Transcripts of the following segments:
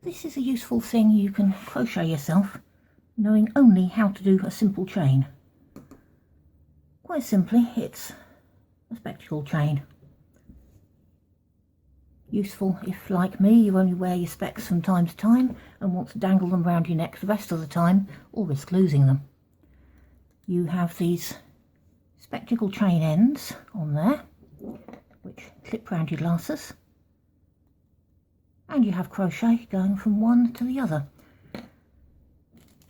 This is a useful thing you can crochet yourself, knowing only how to do a simple chain. Quite simply, it's a spectacle chain. Useful if, like me, you only wear your specs from time to time and want to dangle them around your neck the rest of the time or risk losing them. You have these spectacle chain ends on there which clip round your glasses, and you have crochet going from one to the other.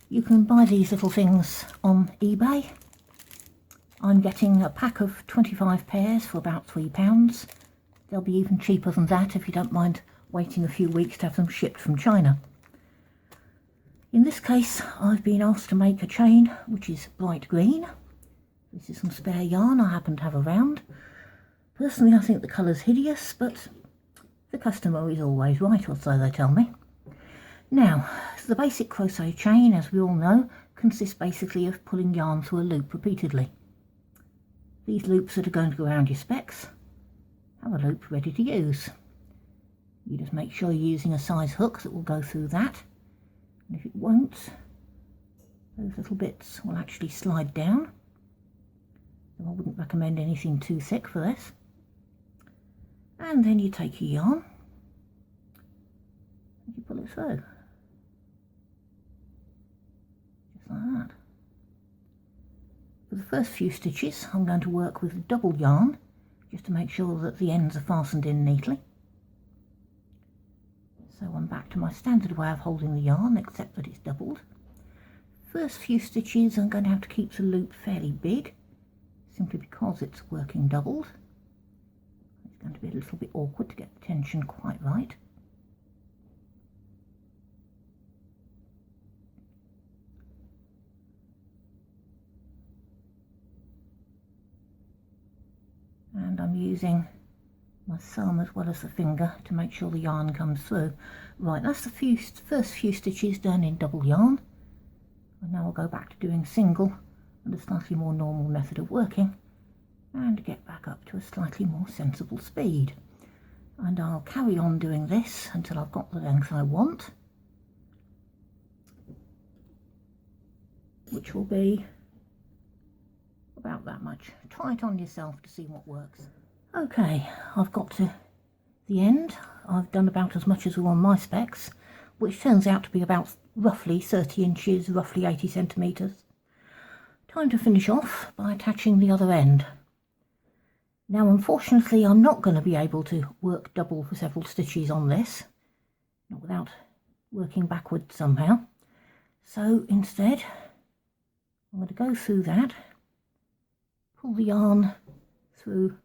You can buy these little things on eBay. I'm getting a pack of 25 pairs for about £3. They'll be even cheaper than that if you don't mind waiting a few weeks to have them shipped from China. In this case, I've been asked to make a chain which is bright green. This is some spare yarn I happen to have around. Personally, I think the colour's hideous, but the customer is always right, or so they tell me. Now, the basic crochet chain, as we all know, consists basically of pulling yarn through a loop repeatedly. These loops that are going to go around your specs have a loop ready to use. You just make sure you're using a size hook that will go through that, and if it won't, those little bits will actually slide down. So I wouldn't recommend anything too thick for this. And then you take your yarn and you pull it through, just like that. For the first few stitches I'm going to work with double yarn, just to make sure that the ends are fastened in neatly. So I'm back to my standard way of holding the yarn, except that it's doubled. First few stitches I'm going to have to keep the loop fairly big, simply because it's working doubled. It's going to be a little bit awkward to get the tension quite right. And I'm using my thumb as well as the finger to make sure the yarn comes through. Right, that's the first few stitches done in double yarn. And now I'll go back to doing single and a slightly more normal method of working, and get back up to a slightly more sensible speed. And I'll carry on doing this until I've got the length I want, which will be about that much. Try it on yourself to see what works. Okay, I've got to the end. I've done about as much as are on my specs, which turns out to be about roughly 30 inches, roughly 80 centimetres. Time to finish off by attaching the other end. Now, unfortunately, I'm not going to be able to work double for several stitches on this, not without working backwards somehow. So instead, I'm going to go through that, pull the yarn through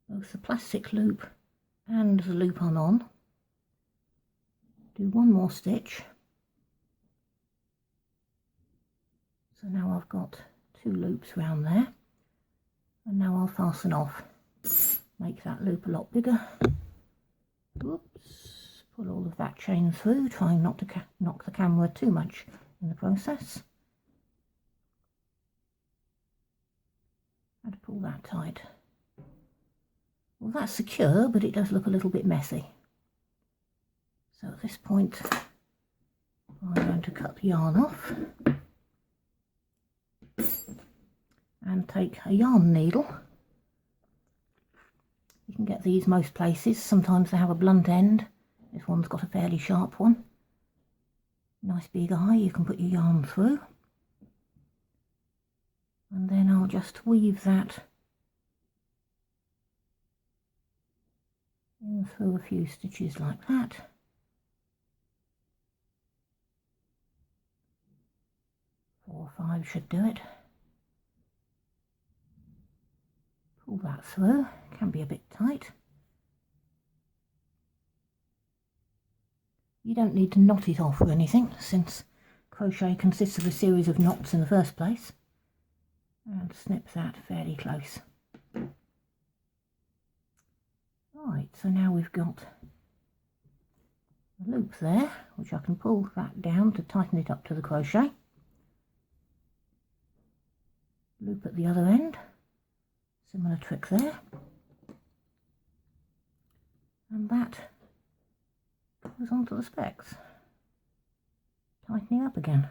both the plastic loop and the loop I'm on, do one more stitch. So now I've got two loops around there, and now I'll fasten off. Make that loop a lot bigger. Oops, pull all of that chain through, trying not to knock the camera too much in the process. And pull that tight. Well, that's secure, but it does look a little bit messy. So at this point, I'm going to cut the yarn off and take a yarn needle. You can get these most places. Sometimes they have a blunt end. This one's got a fairly sharp one. Nice big eye you can put your yarn through. And then I'll just weave that in through a few stitches like that. Four or five should do it. Pull that through, can be a bit tight. You don't need to knot it off or anything, since crochet consists of a series of knots in the first place. And snip that fairly close. Right, so now we've got a loop there, which I can pull back down to tighten it up to the crochet. Loop at the other end, similar trick there. And that goes onto the specs. Tightening up again.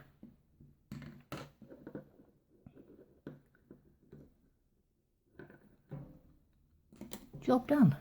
Job done.